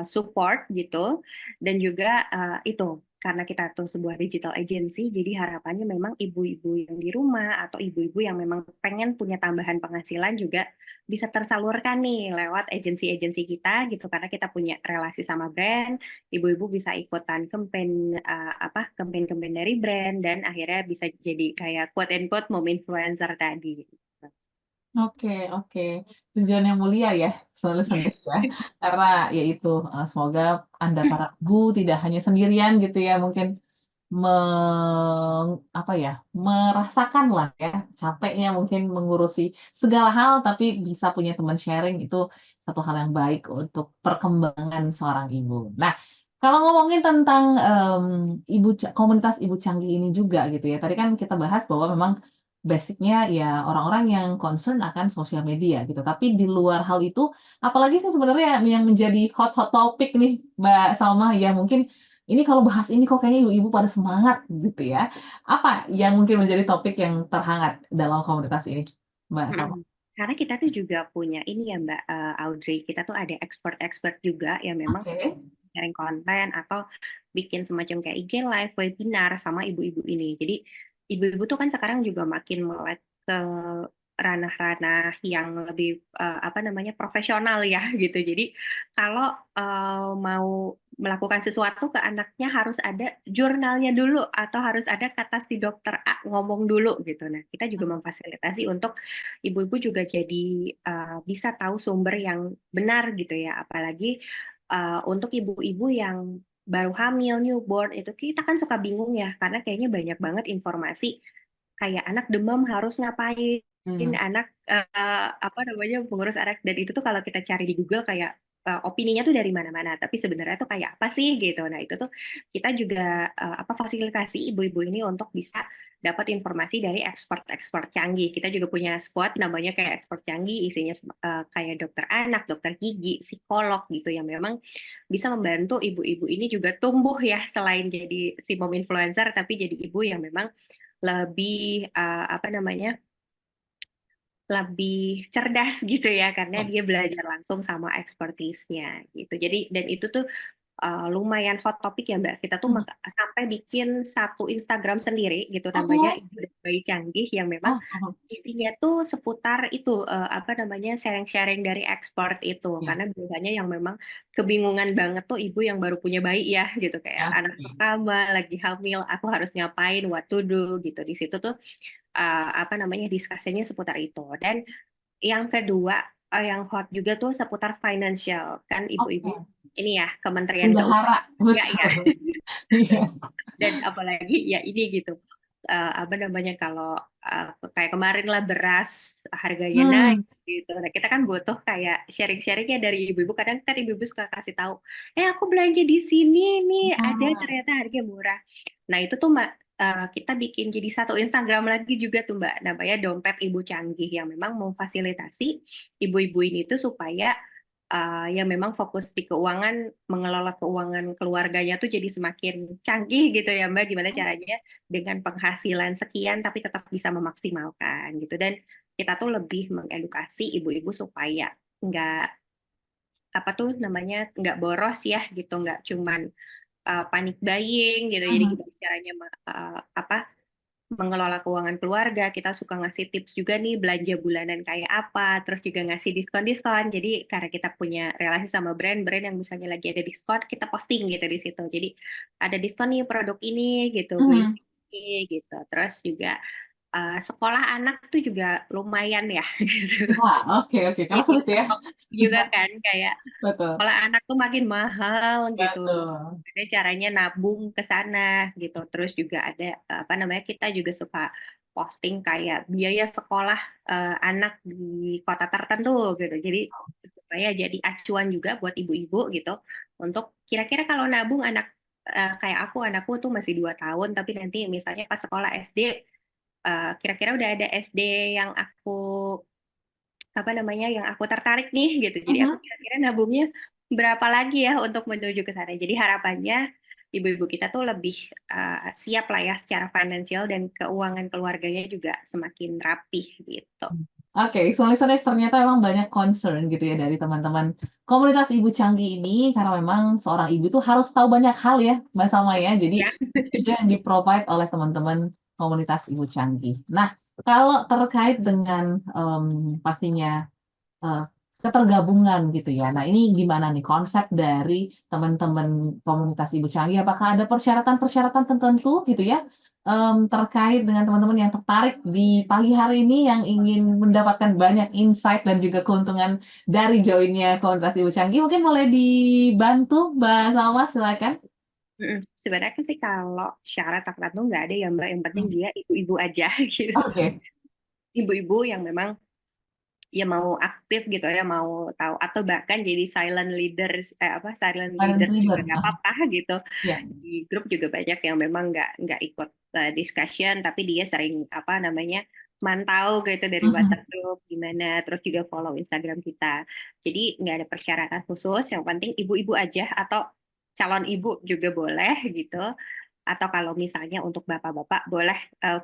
support gitu dan juga itu karena kita tuh sebuah digital agency, jadi harapannya memang ibu-ibu yang di rumah atau ibu-ibu yang memang pengen punya tambahan penghasilan juga bisa tersalurkan nih lewat agensi-agensi kita gitu karena kita punya relasi sama brand, ibu-ibu bisa ikutan campaign-campaign dari brand dan akhirnya bisa jadi kayak quote and quote mom influencer tadi. Oke, oke. Tujuan yang mulia ya, selalu sendiri ya. Karena ya itu, semoga Anda para ibu tidak hanya sendirian gitu ya, mungkin apa ya, merasakan lah ya, capeknya mungkin mengurusi segala hal, tapi bisa punya teman sharing itu satu hal yang baik untuk perkembangan seorang ibu. Nah, kalau ngomongin tentang komunitas ibu canggih ini juga gitu ya, tadi kan kita bahas bahwa memang basic-nya ya orang-orang yang concern akan sosial media gitu. Tapi di luar hal itu, apalagi sih sebenarnya yang menjadi hot topic nih Mbak Salma ya mungkin ini kalau bahas ini kok kayaknya ibu-ibu pada semangat gitu ya. Apa yang mungkin menjadi topik yang terhangat dalam komunitas ini, Mbak Salma? Karena kita tuh juga punya ini ya Mbak Audrey, kita tuh ada expert-expert juga yang memang Oke. sharing konten atau bikin semacam kayak IG live, webinar sama ibu-ibu ini. Jadi ibu-ibu tuh kan sekarang juga makin melek ke ranah-ranah yang lebih profesional ya gitu. Jadi kalau mau melakukan sesuatu ke anaknya harus ada jurnalnya dulu atau harus ada kata si dokter A ngomong dulu gitu. Nah, kita juga memfasilitasi untuk ibu-ibu juga jadi bisa tahu sumber yang benar gitu ya. Apalagi untuk ibu-ibu yang baru hamil, newborn itu kita kan suka bingung ya karena kayaknya banyak banget informasi kayak anak demam harus ngapain, anak pengurus anak dan itu tuh kalau kita cari di Google kayak opininya tuh dari mana-mana, tapi sebenarnya tuh kayak apa sih gitu. Nah, itu tuh kita juga fasilitasi ibu-ibu ini untuk bisa dapat informasi dari expert-expert canggih. Kita juga punya squad namanya kayak expert canggih, isinya kayak dokter anak, dokter gigi, psikolog gitu yang memang bisa membantu ibu-ibu ini juga tumbuh ya selain jadi si mom influencer tapi jadi ibu yang memang lebih lebih cerdas gitu ya karena dia belajar langsung sama ekspertisnya gitu. Jadi dan itu tuh lumayan hot topic ya Mbak. Kita tuh Mhm. sampai bikin satu Instagram sendiri gitu namanya Oh, Ibu dan Bayi Canggih yang memang oh, oh, isinya tuh seputar itu apa namanya sharing-sharing dari ekspor itu yes, karena biasanya yang memang kebingungan banget tuh ibu yang baru punya bayi ya gitu kayak anak oke. pertama lagi hamil aku harus ngapain what to do gitu di situ tuh apa namanya diskusinya seputar itu dan yang kedua yang hot juga tuh seputar financial kan ibu-ibu Oke, ini ya Kementerian Keuangan bendahara, ya ya betul. Iya. dan apalagi ya ini gitu apa namanya kalau kayak kemarin lah beras harganya naik Hmm. gitu. Nah, kita kan butuh kayak sharing-sharingnya dari ibu-ibu. Kadang kan ibu-ibu suka kasih tahu, aku belanja di sini nih ada Nah, ternyata harga murah. Nah itu tuh Mbak kita bikin jadi satu Instagram lagi juga tuh Mbak namanya Dompet Ibu Canggih yang memang memfasilitasi ibu-ibu ini tuh supaya yang memang fokus di keuangan, mengelola keuangan keluarganya tuh jadi semakin canggih gitu ya Mbak, gimana caranya dengan penghasilan sekian tapi tetap bisa memaksimalkan gitu. Dan kita tuh lebih mengedukasi ibu-ibu supaya nggak apa tuh namanya nggak boros ya gitu, nggak cuman panik buying gitu. Jadi mhm. gimana caranya apa mengelola keuangan keluarga, kita suka ngasih tips juga nih belanja bulanan kayak apa, terus juga ngasih diskon-diskon. Jadi karena kita punya relasi sama brand-brand yang misalnya lagi ada diskon, kita posting gitu di situ. Jadi ada diskon nih produk ini gitu, beli Mhm. ini gitu. Terus juga sekolah anak tuh juga lumayan ya gitu. Wah, oke, oke, karena Jadi sulit ya. juga kan kayak Betul, sekolah anak tuh makin mahal gitu. betul. Ada caranya nabung ke sana gitu. Terus juga ada apa namanya kita juga suka posting kayak biaya sekolah anak di kota tertentu gitu. Jadi supaya jadi acuan juga buat ibu-ibu gitu untuk kira-kira kalau nabung anak kayak anakku tuh masih 2 tahun tapi nanti misalnya pas sekolah SD kira-kira udah ada SD yang aku apa namanya yang aku tertarik nih gitu. Jadi aku Mhm. kira-kira nabungnya berapa lagi ya untuk menuju ke sana. Jadi harapannya ibu-ibu kita tuh lebih siap lah ya secara finansial dan keuangan keluarganya juga semakin rapih gitu. Oke, so listeners ternyata memang banyak concern gitu ya dari teman-teman komunitas Ibu Canggih ini karena memang seorang ibu tuh harus tahu banyak hal ya, Mbak Salma ya. Jadi Ya. itu juga yang di-provide oleh teman-teman komunitas Ibu Canggih. Nah, kalau terkait dengan pastinya Eee, ketergabungan gitu ya. Nah, ini gimana nih konsep dari teman-teman komunitas Ibu Canggih? Apakah ada persyaratan-persyaratan tertentu gitu ya, terkait dengan teman-teman yang tertarik di pagi hari ini yang ingin mendapatkan banyak insight dan juga keuntungan dari join-nya komunitas Ibu Canggih? Mungkin boleh dibantu Mbak Salma, silakan. Sebenarnya kan sih kalau syarat tertentu nggak ada ya Mbak, yang penting Mmm, dia ibu-ibu aja gitu. oke. Ibu-ibu yang memang ya mau aktif gitu ya, mau tahu atau bahkan jadi silent Silent leaders juga leader, nggak apa-apa gitu. iya. Di grup juga banyak yang memang nggak ikut discussion tapi dia sering apa namanya mantau gitu dari Mhm, WhatsApp grup gimana terus juga follow Instagram kita jadi nggak ada persyaratan khusus yang penting ibu-ibu aja atau calon ibu juga boleh gitu atau kalau misalnya untuk bapak-bapak boleh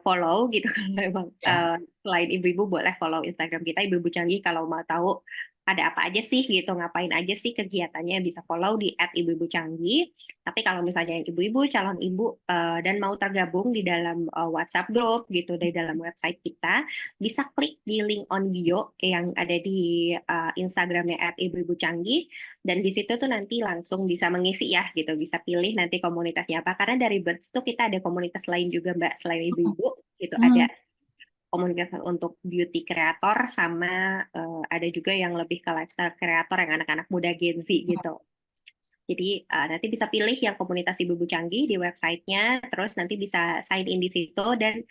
follow gitu kalau memang iya. selain ibu-ibu boleh follow Instagram kita ibu-ibu canggih kalau mau tahu ada apa aja sih gitu ngapain aja sih kegiatannya bisa follow di @ibu-ibu canggih tapi kalau misalnya yang ibu-ibu, calon ibu dan mau tergabung di dalam WhatsApp group gitu di dalam website kita, bisa klik di link on bio yang ada di Instagramnya @ibu-ibu canggih dan di situ tuh nanti langsung bisa mengisi ya gitu, bisa pilih nanti komunitasnya apa. Karena dari Birds tuh kita ada komunitas lain juga Mbak selain Mhm, ibu-ibu gitu ada mmm, komunitas untuk beauty creator sama ada juga yang lebih ke lifestyle creator yang anak-anak muda Gen Z gitu. Jadi nanti bisa pilih yang komunitas Ibu-Ibu Canggih di websitenya, terus nanti bisa sign in di situ dan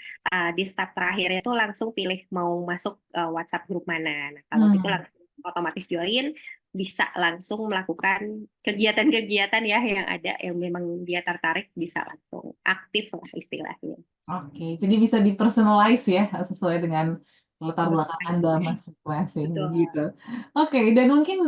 di step terakhirnya itu langsung pilih mau masuk WhatsApp grup mana. Nah, kalau gitu mmm. langsung otomatis join, bisa langsung melakukan kegiatan-kegiatan ya yang ada yang memang dia tertarik bisa langsung aktif lah istilahnya. Oke, jadi bisa di-personalize ya, sesuai dengan latar belakang Betul. Anda masing-masing, Betul. begitu. Oke, dan mungkin,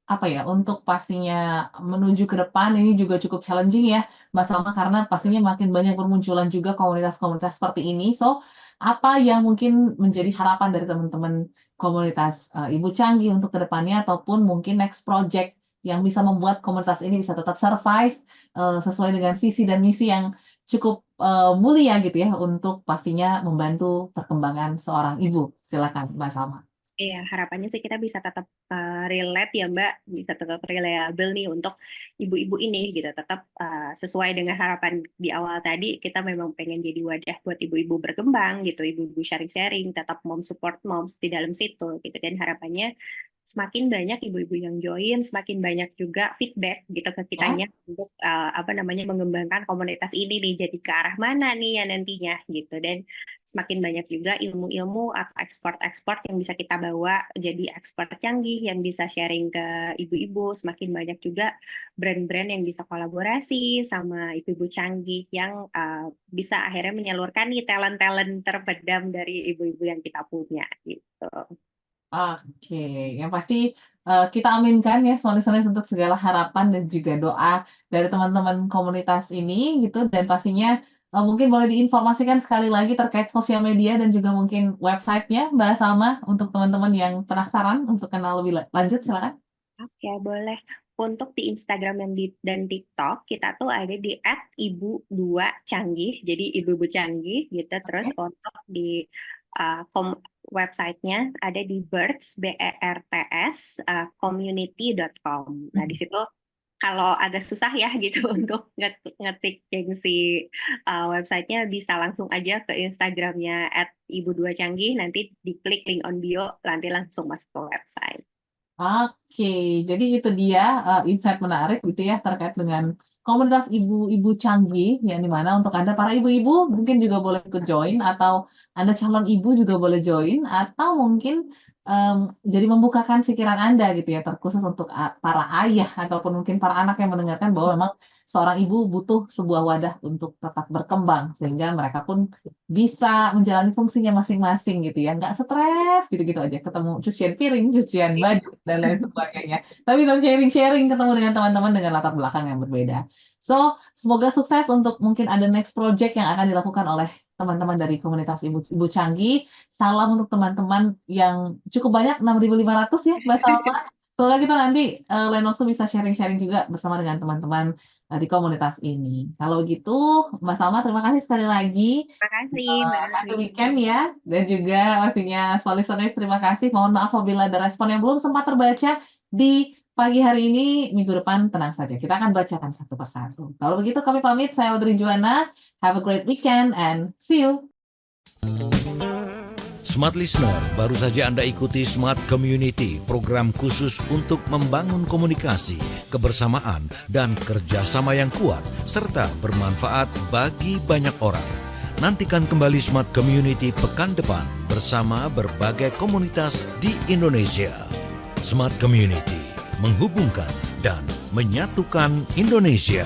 apa ya, untuk pastinya menuju ke depan ini juga cukup challenging ya, Mbak Salma, karena pastinya makin banyak bermunculan juga komunitas-komunitas seperti ini. So, apa yang mungkin menjadi harapan dari teman-teman komunitas, Ibu Canggih untuk ke depannya ataupun mungkin next project yang bisa membuat komunitas ini bisa tetap survive sesuai dengan visi dan misi yang cukup mulia gitu ya untuk pastinya membantu perkembangan seorang ibu. Silakan Mbak Salma. Iya, harapannya sih kita bisa tetap relate ya Mbak, bisa tetap reliable nih untuk ibu-ibu ini gitu, tetap sesuai dengan harapan di awal tadi, kita memang pengen jadi wadah buat ibu-ibu berkembang gitu, ibu-ibu sharing-sharing, tetap mom support moms di dalam situ gitu, dan harapannya semakin banyak ibu-ibu yang join, semakin banyak juga feedback gitu ke Ya. kitanya untuk mengembangkan komunitas ini nih jadi ke arah mana nih ya nantinya gitu, dan semakin banyak juga ilmu-ilmu atau ekspor-ekspor yang bisa kita bawa jadi ekspor canggih yang bisa sharing ke ibu-ibu, semakin banyak juga brand-brand yang bisa kolaborasi sama ibu-ibu canggih yang bisa akhirnya menyalurkan nih talent-talent terpendam dari ibu-ibu yang kita punya gitu. Oke, yang pasti kita aminkan ya semua listeners untuk segala harapan dan juga doa dari teman-teman komunitas ini gitu dan pastinya mungkin boleh diinformasikan sekali lagi terkait sosial media dan juga mungkin websitenya Mbak Salma untuk teman-teman yang penasaran untuk kenal lebih lanjut silakan. Oke, boleh. Untuk di Instagram dan TikTok, kita tuh ada di @ibu2canggih, jadi ibu-ibu canggih gitu. Terus untuk di websitenya ada di BERTS, BERTS, community.com. Nah, di situ kalau agak susah ya gitu untuk ngetik gengsi websitenya, bisa langsung aja ke Instagramnya @ibu2canggih, nanti diklik link on bio, nanti langsung masuk ke website. Oke, jadi itu dia insight menarik gitu ya terkait dengan komunitas ibu-ibu canggih yang dimana untuk Anda para ibu-ibu mungkin juga boleh ikut join atau Anda calon ibu juga boleh join atau mungkin jadi membukakan pikiran Anda gitu ya terkhusus untuk para ayah ataupun mungkin para anak yang mendengarkan bahwa memang seorang ibu butuh sebuah wadah untuk tetap berkembang sehingga mereka pun bisa menjalani fungsinya masing-masing gitu ya, nggak stres gitu-gitu aja ketemu cucian piring, cucian baju dan lain sebagainya. Tapi tetap sharing-sharing ketemu dengan teman-teman dengan latar belakang yang berbeda. So, semoga sukses untuk mungkin ada next project yang akan dilakukan oleh teman-teman dari komunitas Ibu Canggih. Salam untuk teman-teman yang cukup banyak 6.500 ya, Mbak Salma. Semoga kita nanti lain waktu bisa sharing-sharing juga bersama dengan teman-teman di komunitas ini. Kalau gitu, Mbak Salma terima kasih sekali lagi. Terima kasih, Mbak Happy Asri. weekend ya. Dan juga pastinya semua listeners terima kasih. Mohon maaf apabila ada respon yang belum sempat terbaca di pagi hari ini. Minggu depan tenang saja. Kita akan bacakan satu persatu. Kalau begitu kami pamit. Saya Audrey Juwana. Have a great weekend and see you. Smart Listener, baru saja Anda ikuti Smart Community, program khusus untuk membangun komunikasi, kebersamaan, dan kerjasama yang kuat, serta bermanfaat bagi banyak orang. Nantikan kembali Smart Community pekan depan bersama berbagai komunitas di Indonesia. Smart Community, menghubungkan dan menyatukan Indonesia.